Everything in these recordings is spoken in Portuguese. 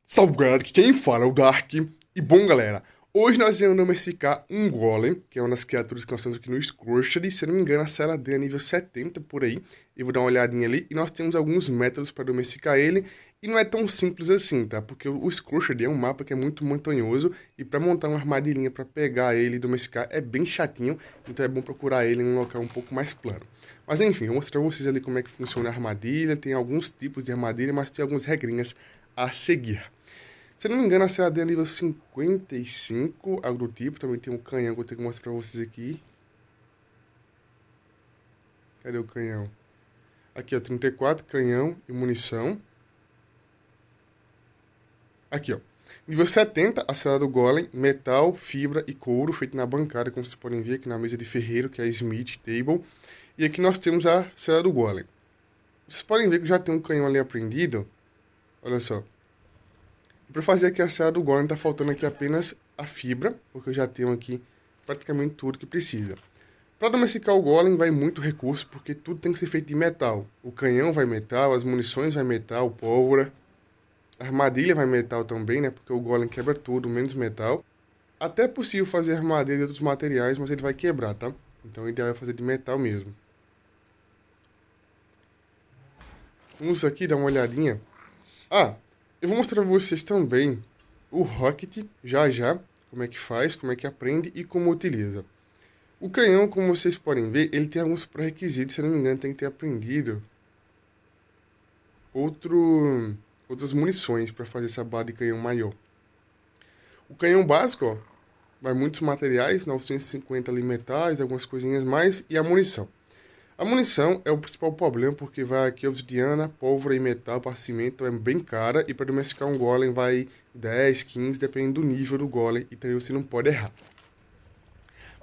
Salve galera, aqui quem fala é o Dark. E bom galera, hoje nós iremos domesticar um Golem, que é uma das criaturas que nós temos aqui no Scorched. Se eu não me engano, a cela dele é nível 70 por aí. Eu vou dar uma olhadinha ali. E nós temos alguns métodos para domesticar ele. E não é tão simples assim, tá? Porque o Scorched é um mapa que é muito montanhoso. E para montar uma armadilhinha para pegar ele e domesticar é bem chatinho. Então é bom procurar ele em um local um pouco mais plano. Mas enfim, eu vou mostrar pra vocês ali como é que funciona a armadilha. Tem alguns tipos de armadilha, mas tem algumas regrinhas a seguir. Se eu não me engano, a CAD é nível 55, algo do tipo. Também tem um canhão que eu tenho que mostrar pra vocês aqui. Cadê o canhão? Aqui, ó, 34, canhão e munição. Aqui, ó. Nível 70, a cela do Golem, metal, fibra e couro, feito na bancada, como vocês podem ver aqui na mesa de ferreiro, que é a Smith Table. E aqui nós temos a cela do Golem. Vocês podem ver que já tem um canhão ali aprendido. Olha só. Para fazer aqui a cela do Golem, tá faltando aqui apenas a fibra, porque eu já tenho aqui praticamente tudo que precisa. Para domesticar o Golem vai muito recurso, porque tudo tem que ser feito de metal. O canhão vai metal, as munições vai metal, pólvora. A armadilha vai metal também, né? Porque o Golem quebra tudo, menos metal. Até é possível fazer armadilha de outros materiais, mas ele vai quebrar, tá? Então o ideal é fazer de metal mesmo. Vamos aqui dar uma olhadinha. Eu vou mostrar pra vocês também o Rocket, já, como é que faz, como é que aprende e como utiliza. O canhão, como vocês podem ver, ele tem alguns pré-requisitos, se não me engano, tem que ter aprendido outras munições para fazer essa bala de canhão maior. O canhão básico, ó, vai muitos materiais, 950 ali metais, algumas coisinhas mais, e a munição. A munição é o principal problema, porque vai aqui obsidiana, pólvora e metal para cimento, é bem cara, e para domesticar um golem vai 10, 15, dependendo do nível do golem, então você não pode errar.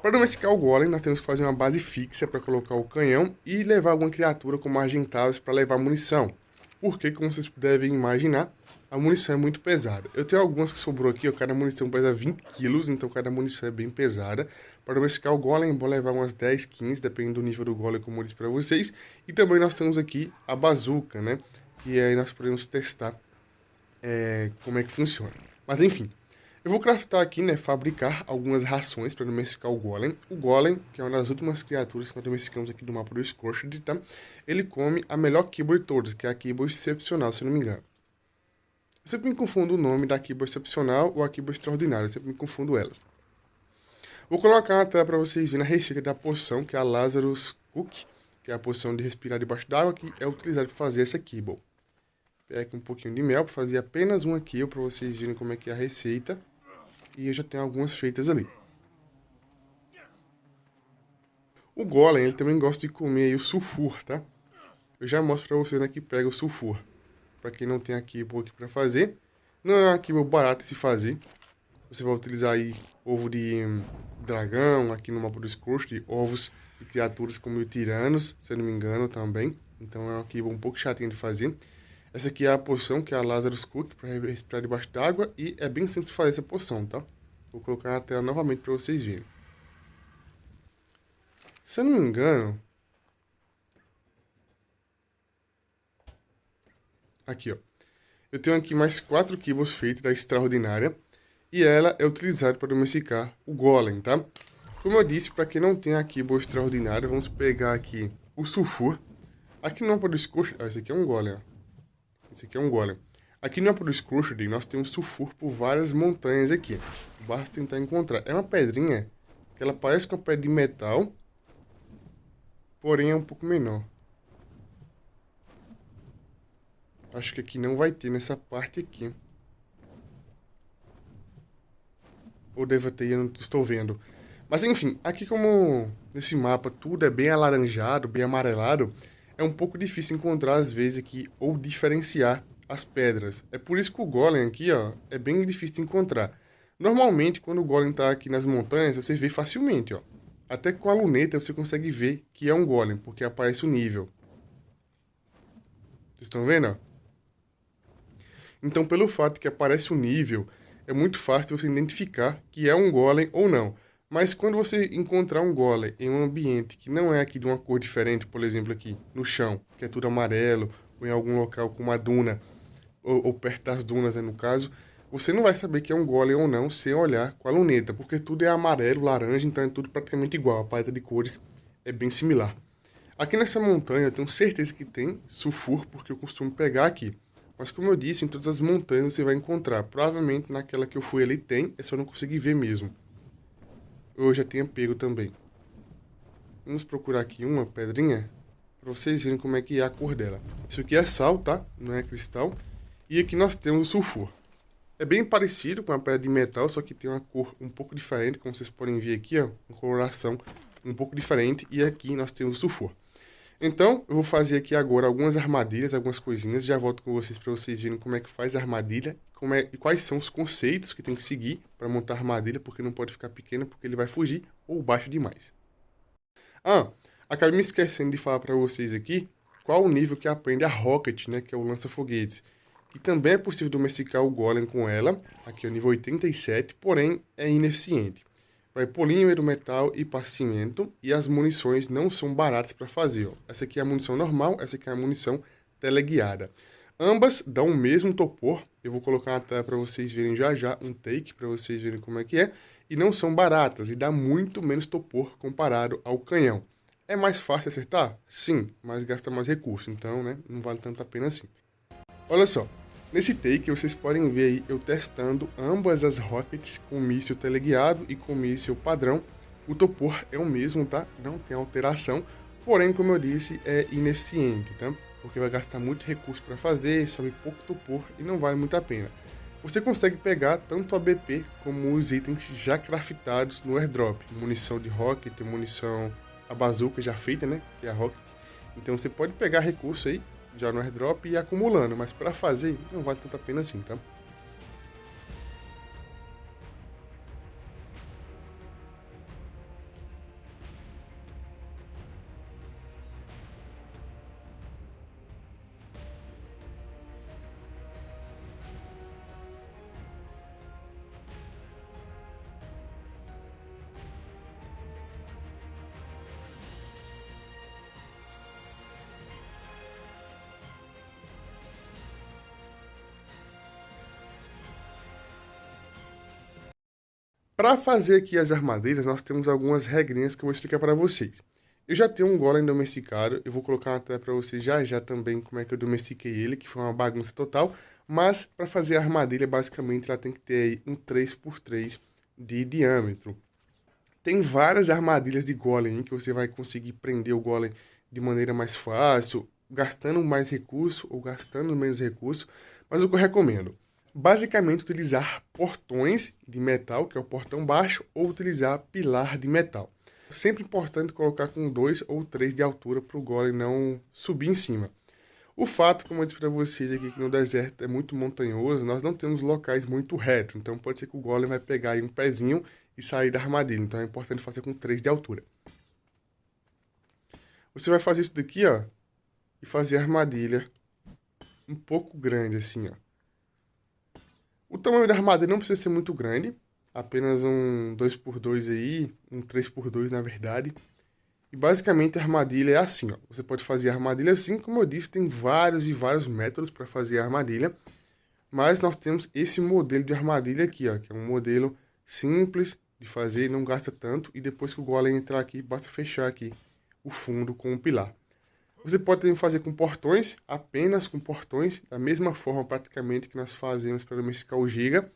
Para domesticar o golem, nós temos que fazer uma base fixa para colocar o canhão e levar alguma criatura como argentados para levar munição. Porque, como vocês devem imaginar, a munição é muito pesada. Eu tenho algumas que sobrou aqui, ó, cada munição pesa 20 kg, então cada munição é bem pesada. Para domesticar o golem, vou levar umas 10, 15, dependendo do nível do golem, como eu disse para vocês. E também nós temos aqui a bazuca, né? E aí nós podemos testar como é que funciona. Mas enfim, eu vou craftar aqui, né, fabricar algumas rações para domesticar o Golem. O Golem, que é uma das últimas criaturas que nós domesticamos aqui do mapa do Scorched, tá? Ele come a melhor Kibble de todas, que é a Kibble Excepcional, se eu não me engano. Eu sempre me confundo o nome da Kibble Excepcional ou a Kibble Extraordinária, eu sempre me confundo elas. Vou colocar na tela para vocês verem a receita da poção, que é a Lazarus Cook, que é a poção de respirar debaixo d'água, que é utilizada para fazer essa Kibble. Pega aqui um pouquinho de mel para fazer apenas uma Kibble, para vocês verem como é que é a receita. E eu já tenho algumas feitas ali. O Golem, ele também gosta de comer aí o sulfur, tá? Eu já mostro pra vocês, né, que pega o sulfur. Pra quem não tem a kibble aqui pra fazer. Não é uma kibble barata de se fazer. Você vai utilizar aí ovo de dragão, aqui no mapa do Scorched, ovos de criaturas como o tiranos, se eu não me engano também. Então é uma kibble um pouco chatinha de fazer. Essa aqui é a poção, que é a Lazarus Cook, para respirar debaixo d'água. E é bem simples fazer essa poção, tá? Vou colocar na tela novamente para vocês verem. Se eu não me engano... Aqui, ó. Eu tenho aqui mais 4 kibbles feitos da Extraordinária. E ela é utilizada para domesticar o Golem, tá? Como eu disse, para quem não tem a kibble Extraordinária, vamos pegar aqui o sulfur. Aqui no mapa do Scorched... esse aqui é um Golem, ó. Esse aqui é um Golem. Aqui no mapa do Scorched, nós temos sulfur por várias montanhas aqui. Basta tentar encontrar. É uma pedrinha que ela parece com uma pedra de metal, porém é um pouco menor. Acho que aqui não vai ter nessa parte aqui. Ou deve ter, eu não estou vendo. Mas enfim, aqui como nesse mapa tudo é bem alaranjado, bem amarelado, é um pouco difícil encontrar às vezes aqui ou diferenciar as pedras. É por isso que o Golem aqui, ó, é bem difícil de encontrar. Normalmente, quando o Golem tá aqui nas montanhas, você vê facilmente, ó. Até com a luneta você consegue ver que é um Golem, porque aparece o nível. Vocês estão vendo, ó? Então, pelo fato que aparece o nível, é muito fácil você identificar que é um Golem ou não. Mas quando você encontrar um Golem em um ambiente que não é aqui de uma cor diferente, por exemplo aqui no chão, que é tudo amarelo, ou em algum local com uma duna ou perto das dunas, né, no caso, você não vai saber que é um golem ou não sem olhar com a luneta, porque tudo é amarelo, laranja, então é tudo praticamente igual. A paleta de cores é bem similar. Aqui nessa montanha eu tenho certeza que tem sulfur, porque eu costumo pegar aqui. Mas como eu disse, em todas as montanhas você vai encontrar. Provavelmente naquela que eu fui ali tem, é só não conseguir ver mesmo. Eu já tinha pego também. Vamos procurar aqui uma pedrinha, para vocês verem como é que é a cor dela. Isso aqui é sal, tá? Não é cristal. E aqui nós temos o sulfur. É bem parecido com a pedra de metal, só que tem uma cor um pouco diferente, como vocês podem ver aqui, ó, uma coloração um pouco diferente. E aqui nós temos o sulfur. Então, eu vou fazer aqui agora algumas armadilhas, algumas coisinhas. Já volto com vocês para vocês verem como é que faz a armadilha e quais são os conceitos que tem que seguir para montar a armadilha, porque não pode ficar pequena, porque ele vai fugir ou baixo demais. Ah, acabei me esquecendo de falar para vocês aqui qual o nível que aprende a Rocket, né, que é o lança-foguetes. Que também é possível domesticar o Golem com ela, aqui é o nível 87, porém é ineficiente. Vai polímero, metal e passamento, e as munições não são baratas para fazer. Ó. Essa aqui é a munição normal, essa aqui é a munição teleguiada. Ambas dão o mesmo topor, eu vou colocar na tela para vocês verem já já um take, para vocês verem como é que é. E não são baratas, e dá muito menos topor comparado ao canhão. É mais fácil acertar? Sim, mas gasta mais recurso, então né, não vale tanto a pena assim. Olha só, nesse take vocês podem ver aí eu testando ambas as rockets com míssil teleguiado e com míssil padrão. O topor é o mesmo, tá? Não tem alteração, porém, como eu disse, é ineficiente, tá? Porque vai gastar muito recurso para fazer, sobe pouco topor e não vale muito a pena. Você consegue pegar tanto a BP como os itens já craftados no airdrop. Munição de rocket, munição a bazuca já feita, né? Que é a rocket. Então você pode pegar recurso aí já no airdrop e ir acumulando, mas para fazer não vale tanto a pena assim, tá? Para fazer aqui as armadilhas, nós temos algumas regrinhas que eu vou explicar para vocês. Eu já tenho um golem domesticado, eu vou colocar na tela para vocês já já também como é que eu domestiquei ele, que foi uma bagunça total. Mas para fazer a armadilha, basicamente, ela tem que ter aí um 3x3 de diâmetro. Tem várias armadilhas de golem que você vai conseguir prender o golem de maneira mais fácil, gastando mais recurso ou gastando menos recurso, mas o que eu recomendo? Basicamente utilizar portões de metal, que é o portão baixo, ou utilizar pilar de metal. Sempre importante colocar com 2 ou 3 de altura para o golem não subir em cima. O fato, como eu disse para vocês aqui, que no deserto é muito montanhoso, nós não temos locais muito retos, então pode ser que o golem vai pegar aí um pezinho e sair da armadilha, então é importante fazer com 3 de altura. Você vai fazer isso daqui, ó, e fazer a armadilha um pouco grande assim, ó. O tamanho da armadilha não precisa ser muito grande, apenas um 2x2 aí, um 3x2 na verdade. E basicamente a armadilha é assim, ó. Você pode fazer a armadilha assim, como eu disse, tem vários e vários métodos para fazer a armadilha. Mas nós temos esse modelo de armadilha aqui, ó, que é um modelo simples de fazer, não gasta tanto. E depois que o golem entrar aqui, basta fechar aqui o fundo com o pilar. Você pode também fazer com portões, apenas com portões, da mesma forma praticamente que nós fazemos para domesticar o Giga.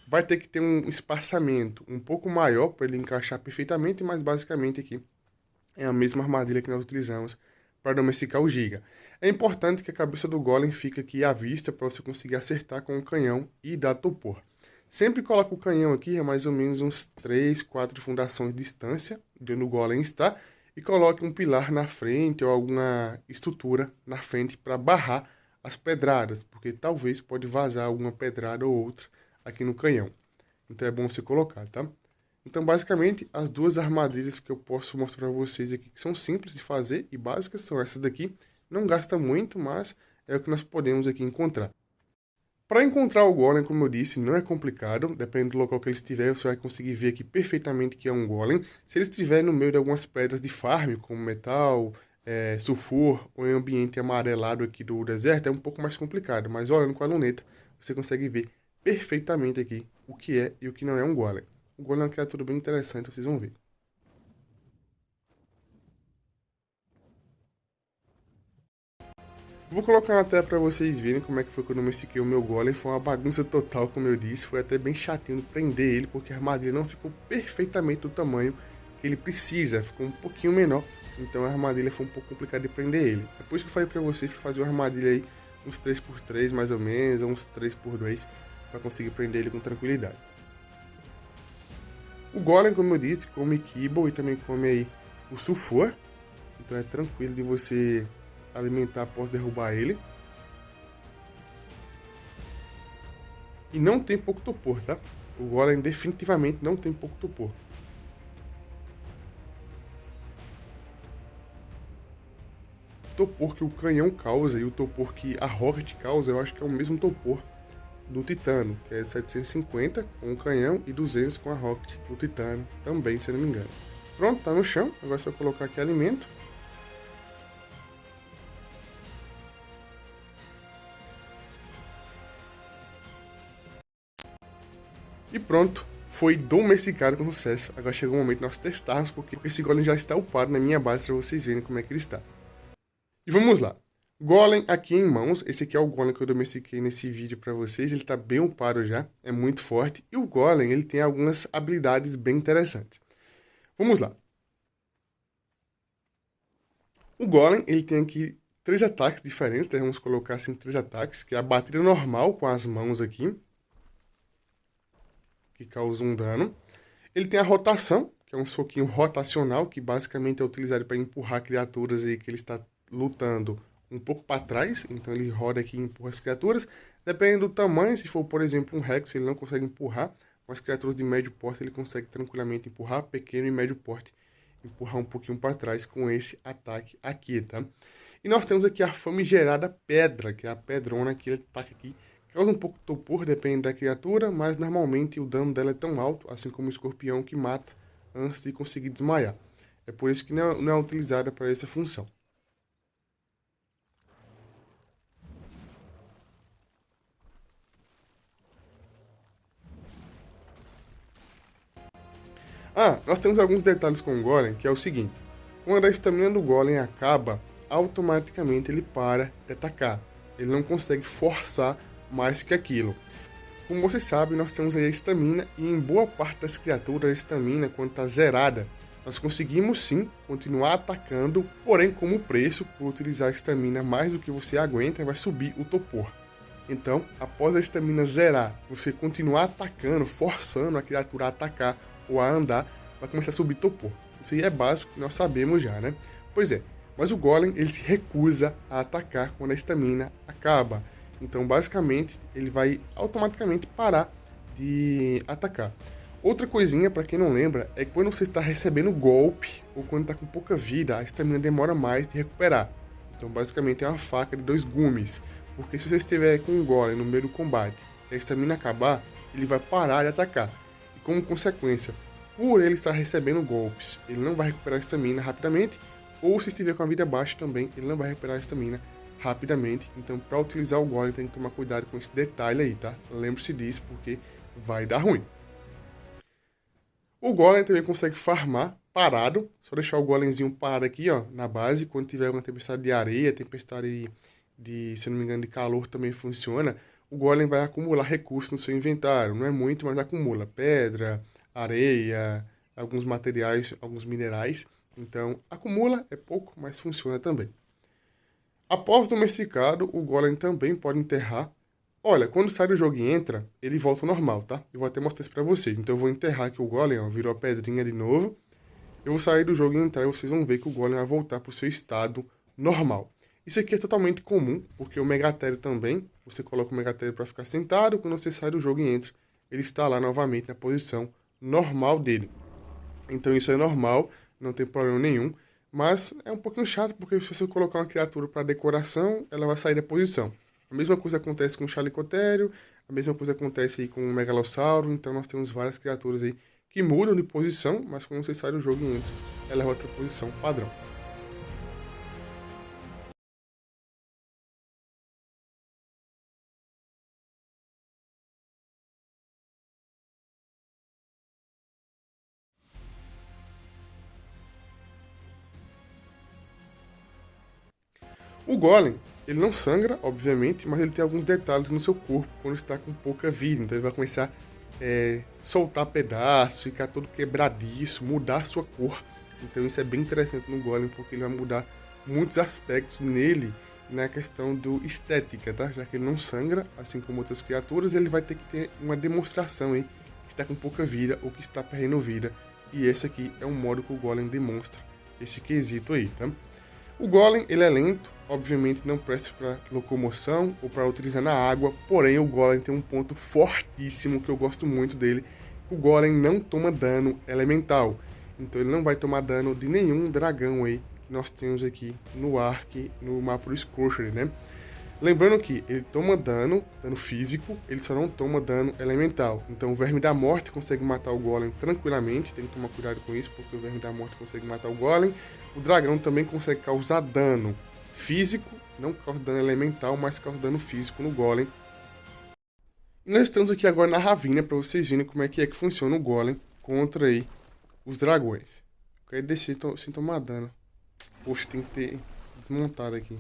Vai ter que ter um espaçamento um pouco maior para ele encaixar perfeitamente, mas basicamente aqui é a mesma armadilha que nós utilizamos para domesticar o Giga. É importante que a cabeça do golem fique aqui à vista para você conseguir acertar com o canhão e dar topor. Sempre coloca o canhão aqui a mais ou menos uns 3, 4 fundações de distância de onde o golem está e coloque um pilar na frente ou alguma estrutura na frente para barrar as pedradas, porque talvez pode vazar alguma pedrada ou outra aqui no canhão. Então é bom você colocar, tá? Então, basicamente, as duas armadilhas que eu posso mostrar para vocês aqui, que são simples de fazer e básicas, são essas daqui. Não gasta muito, mas é o que nós podemos aqui encontrar. Para encontrar o golem, como eu disse, não é complicado. Dependendo do local que ele estiver, você vai conseguir ver aqui perfeitamente que é um golem. Se ele estiver no meio de algumas pedras de farm, como metal, sulfur ou em ambiente amarelado aqui do deserto, é um pouco mais complicado. Mas olhando com a luneta, você consegue ver perfeitamente aqui o que é e o que não é um golem. O golem é uma criatura bem interessante, vocês vão ver. Vou colocar na tela para vocês verem como é que foi quando eu domestiquei o meu golem. Foi uma bagunça total, como eu disse. Foi até bem chatinho de prender ele, porque a armadilha não ficou perfeitamente do tamanho que ele precisa. Ficou um pouquinho menor, então a armadilha foi um pouco complicado de prender ele. É por isso que eu falei para vocês para fazer uma armadilha aí uns 3x3 mais ou menos, ou uns 3x2, para conseguir prender ele com tranquilidade. O golem, como eu disse, come kibble e também come aí o sulfur. Então é tranquilo de você alimentar após derrubar ele. E não tem pouco topor, tá? O golem definitivamente não tem pouco topor. O topor que o canhão causa e o topor que a rocket causa, eu acho que é o mesmo topor do Titano, que é 750 com o canhão e 200 com a rocket do Titano, também, se eu não me engano. Pronto, tá no chão. Agora é só colocar aqui alimento. E pronto, foi domesticado com sucesso. Agora chegou o momento de nós testarmos, porque esse golem já está upado na minha base para vocês verem como é que ele está. E vamos lá. Golem aqui em mãos, esse aqui é o golem que eu domestiquei nesse vídeo para vocês, ele está bem upado já, é muito forte. E o golem, ele tem algumas habilidades bem interessantes. Vamos lá. O golem, ele tem aqui 3 ataques diferentes, então vamos colocar assim 3 ataques, que é a batida normal com as mãos aqui, que causa um dano. Ele tem a rotação, que é um soquinho rotacional, que basicamente é utilizado para empurrar criaturas aí que ele está lutando um pouco para trás. Então ele roda aqui e empurra as criaturas. Dependendo do tamanho, se for, por exemplo, um Rex, ele não consegue empurrar. Com as criaturas de médio porte, ele consegue tranquilamente empurrar. Pequeno e médio porte, empurrar um pouquinho para trás com esse ataque aqui, tá? E nós temos aqui a famigerada pedra, que é a pedrona que ele ataca aqui. Causa um pouco de topor, depende da criatura, mas normalmente o dano dela é tão alto, assim como o escorpião, que mata antes de conseguir desmaiar. É por isso que não é utilizada para essa função. Nós temos alguns detalhes com o Golem, que é o seguinte. Quando a estamina do Golem acaba, automaticamente ele para de atacar. Ele não consegue forçar mais que aquilo. Como você sabe, nós temos aí a estamina e em boa parte das criaturas a estamina, quando está zerada, nós conseguimos sim continuar atacando, porém como preço, por utilizar a estamina mais do que você aguenta, vai subir o topor. Então, após a estamina zerar, você continuar atacando, forçando a criatura a atacar ou a andar, vai começar a subir topor. Isso aí é básico, nós sabemos já, né? Pois é, mas o Golem ele se recusa a atacar quando a estamina acaba. Então, basicamente, ele vai automaticamente parar de atacar. Outra coisinha, para quem não lembra, é que quando você está recebendo golpe ou quando está com pouca vida, a estamina demora mais de recuperar. Então, basicamente, é uma faca de 2 gumes. Porque se você estiver com um golem no meio do combate e a estamina acabar, ele vai parar de atacar. E como consequência, por ele estar recebendo golpes, ele não vai recuperar a estamina rapidamente. Ou se estiver com a vida baixa também, ele não vai recuperar a estamina rapidamente. Então, para utilizar o golem, tem que tomar cuidado com esse detalhe aí, tá? Lembre-se disso, porque vai dar ruim. O golem também consegue farmar parado. Só deixar o golemzinho parado aqui, ó, na base. Quando tiver uma tempestade de areia, tempestade se não me engano, de calor também funciona. O golem vai acumular recursos no seu inventário. Não é muito, mas acumula pedra, areia, alguns materiais, alguns minerais. Então, acumula, é pouco, mas funciona também. Após domesticado, o Golem também pode enterrar. Olha, quando sai do jogo e entra, ele volta ao normal, tá? Eu vou até mostrar isso pra vocês. Então eu vou enterrar aqui o Golem, ó, virou a pedrinha de novo. Eu vou sair do jogo e entrar e vocês vão ver que o Golem vai voltar pro seu estado normal. Isso aqui é totalmente comum, porque o Megatério também, você coloca o Megatério para ficar sentado, quando você sai do jogo e entra, ele está lá novamente na posição normal dele. Então isso é normal, não tem problema nenhum. Mas é um pouquinho chato, porque se você colocar uma criatura para decoração, ela vai sair da posição. A mesma coisa acontece com o Chalicotério, a mesma coisa acontece aí com o Megalossauro, então nós temos várias criaturas aí que mudam de posição, mas quando você sai do jogo e entra, ela volta para a posição padrão. O Golem, ele não sangra, obviamente, mas ele tem alguns detalhes no seu corpo quando está com pouca vida. Então ele vai começar a soltar pedaços, ficar todo quebradiço, mudar a sua cor. Então isso é bem interessante no Golem, porque ele vai mudar muitos aspectos nele na questão do estética, tá? Já que ele não sangra, assim como outras criaturas, ele vai ter que ter uma demonstração aí que está com pouca vida ou que está perdendo vida. E esse aqui é um modo que o Golem demonstra esse quesito aí, tá? O Golem, ele é lento, obviamente não presta para locomoção ou para utilizar na água, porém o Golem tem um ponto fortíssimo que eu gosto muito dele. O Golem não toma dano elemental, então ele não vai tomar dano de nenhum dragão aí que nós temos aqui no Ark, no mapa do Scorcher, né? Lembrando que ele toma dano físico, ele só não toma dano elemental. Então o Verme da Morte consegue matar o Golem tranquilamente, tem que tomar cuidado com isso, porque o Verme da Morte consegue matar o Golem. O dragão também consegue causar dano físico, não causa dano elemental, mas causa dano físico no Golem. E nós estamos aqui agora na Ravina, para vocês verem como é que funciona o Golem contra aí os dragões. Eu quero descer sem tomar dano. Poxa, tem que ter desmontado aqui,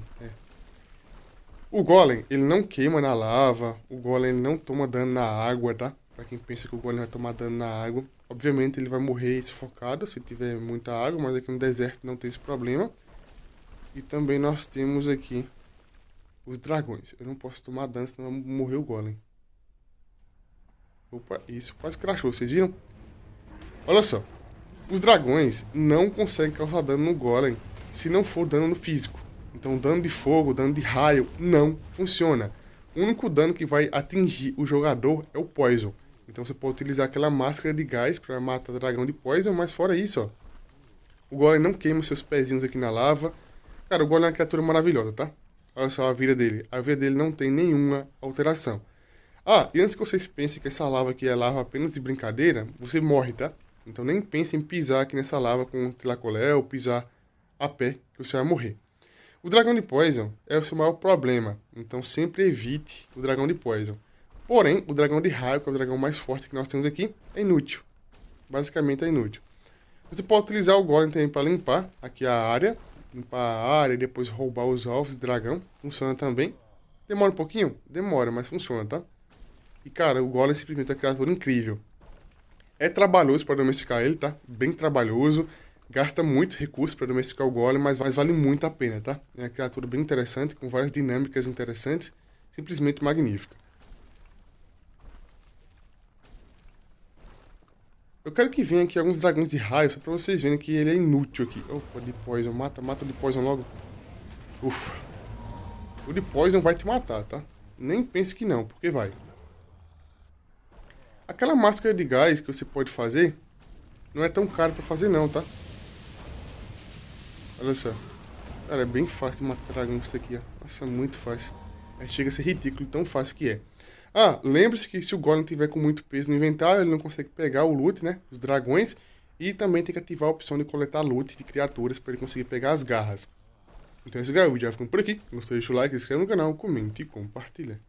O Golem, ele não queima na lava, o Golem ele não toma dano na água, tá? Pra quem pensa que o Golem vai tomar dano na água. Obviamente ele vai morrer sufocado se tiver muita água, mas aqui no deserto não tem esse problema. E também nós temos aqui os dragões. Eu não posso tomar dano, senão vai morrer o Golem. Opa, isso quase crashou, vocês viram? Olha só, os dragões não conseguem causar dano no Golem se não for dano no físico. Então, dano de fogo, dano de raio, não funciona. O único dano que vai atingir o jogador é o Poison. Então, você pode utilizar aquela máscara de gás para matar o dragão de Poison, mas fora isso, ó. O Golem não queima os seus pezinhos aqui na lava. Cara, o Golem é uma criatura maravilhosa, tá? Olha só a vida dele. A vida dele não tem nenhuma alteração. Ah, e antes que vocês pensem que essa lava aqui é lava apenas de brincadeira, você morre, tá? Então, nem pense em pisar aqui nessa lava com um tilacolé ou pisar a pé, que você vai morrer. O dragão de Poison é o seu maior problema, então sempre evite o dragão de Poison. Porém, o dragão de raio, que é o dragão mais forte que nós temos aqui, é inútil. Basicamente é inútil. Você pode utilizar o Golem também para limpar aqui a área. Limpar a área e depois roubar os ovos do dragão. Funciona também. Demora um pouquinho? Demora, mas funciona, tá? E cara, o Golem é simplesmente uma criatura incrível. É trabalhoso para domesticar ele, tá? Bem trabalhoso. Gasta muito recurso para domesticar o Golem, mas vale muito a pena, tá? É uma criatura bem interessante, com várias dinâmicas interessantes, simplesmente magnífica. Eu quero que venha aqui alguns dragões de raio, só para vocês verem que ele é inútil aqui. Opa, de Poison, mata o de Poison logo. Ufa. O de Poison vai te matar, tá? Nem pense que não, porque vai. Aquela máscara de gás que você pode fazer, não é tão caro para fazer não, tá? Olha só. Cara, é bem fácil de matar dragão com isso aqui, ó. Nossa, muito fácil. Chega a ser ridículo, tão fácil que é. Ah, lembre-se que se o Golem tiver com muito peso no inventário, ele não consegue pegar o loot, né? Os dragões. E também tem que ativar a opção de coletar loot de criaturas para ele conseguir pegar as garras. Então esse vídeo já ficando por aqui. Gostou, deixa o like, se inscreva no canal, comente e compartilha.